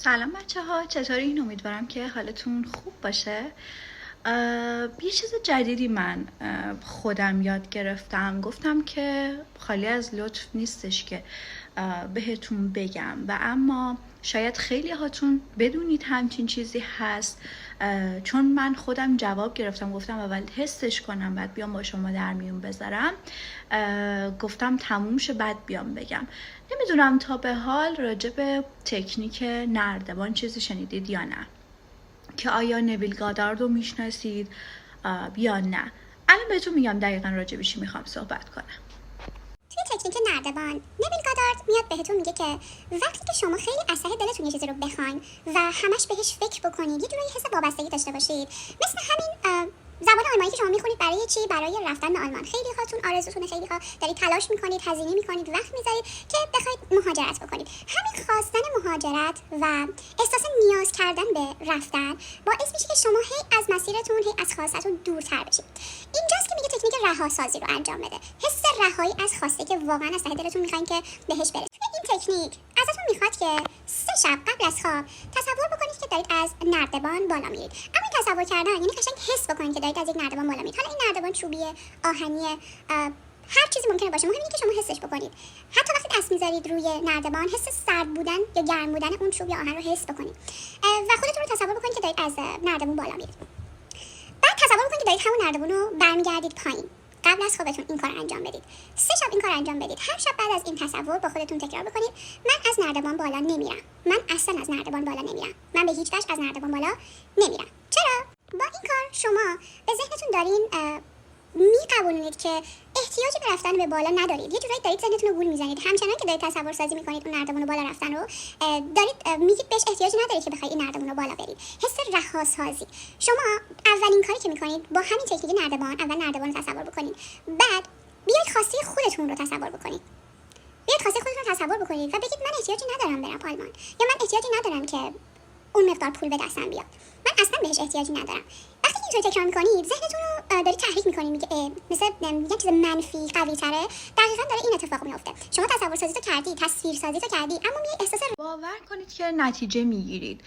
سلام بچه ها، چطورین؟ امیدوارم که حالتون خوب باشه. یه چیز جدیدی من خودم یاد گرفتم، گفتم که خالی از لطف نیستش که بهتون بگم و اما شاید خیلی هاتون بدونید همچین چیزی هست. چون من خودم جواب گرفتم، گفتم اول تستش کنم بعد بیام با شما در میون بذارم. گفتم تموم شه بعد بیام بگم. نمیدونم تا به حال راجع به تکنیک نردبان چیزی شنیدید یا نه، که آیا نویل گادارد رو میشناسید یا نه. الان بهتون میگم دقیقا راجع به چی میخوام صحبت کنم. توی تکنیک نردبان نویل گادارد میاد بهتون میگه که وقتی که شما خیلی از ته دلتون یه چیزی رو بخواین و همش بهش فکر بکنید، یه جورایی حس وابستگی داشته باشید، مثل همین زبان آلمانی که شما میخونید برای چی؟ برای رفتن به آلمان. خیلی هاتون آرزوتونه، خیلی ها دارید تلاش میکنید، هزینه میکنید، وقت میذارید که بخواید مهاجرت بکنید. همین خواستن مهاجرت و احساس نیاز کردن به رفتن باعث میشه که شما هی از مسیرتون، هی از خواستتون دورتر بشید. اینجاست که میگه تکنیک رهاسازی رو انجام بده. حس رهایی از خواسته که واقعا از ته دلتون میخواین که بهش برسید. این تکنیک ازتون میخواد که 3 شب قبل از خواب تصور بکنید که دارید از نردبان بالا میرید. اما این تصور کردن یعنی قشنگ حس بکنید که دارید از یک نردبان بالا میرید. حالا این نردبان چوبیه، آهنیه، هر چیزی ممکنه باشه، مهم اینه که شما حسش بکنید. حتی وقتی دست میذارید روی نردبان، حس سرد بودن یا گرم بودن اون چوب یا آهن رو حس بکنید و خودتون رو تصور بکنید که دارید از نردبان بالا میرید. بعد تصور بکنید که دارید همون نردبان رو برمیگردید پایین. قبل از خوابتون این کار انجام بدید. 3 شب این کار انجام بدید. هر شب بعد از این تصور با خودتون تکرار بکنید: من از نردبان بالا نمیرم. من اصلا از نردبان بالا نمیرم. من به هیچ وجه از نردبان بالا نمیرم. چرا؟ با این کار شما به ذهنتون دارین میقبولونید که احتیاجی به رفتن به بالا ندارید. یه جورایی دارید ذهنتون رو گول میزنید. همچنان که دارید تصور سازی میکنید اون نردبان بالا رفتن رو، دارید میگید بهش احتیاجی ندارید که بخواید این نردبان رو بالا برید. حس رهاسازی. شما اولین کاری که میکنید با همین تکنیک نردبان، اول نردبان رو تصور بکنید، بعد بیاید خواسته خودتون رو تصور بکنید. بیاید خواسته خودتون رو تصور بکنید و بگید من احتیاجی ندارم برم آلمان، یا من احتیاجی ندارم که اون مقدار پول به دستم بیاد. من اصلا بهش احتیاجی ندارم. وقتی اینطور تکرار میکنید، ذهنتون رو دارید تحریک میکنید، میگه مثل یه چیز منفی قوی تره. دقیقاً داره این اتفاق میفته. شما تصور سازی تو کردی، تصویر سازی تو کردی، اما میای احساس باور کنید که نتیجه میگیرید.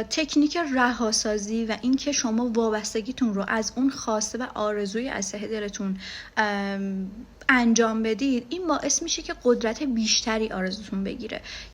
تکنیک رهاسازی و اینکه شما وابستگیتون رو از اون خواسته و آرزوی از ته دلتون انجام بدید، این باعث میشه که قدرت بیشتری آرزوتون بگیره.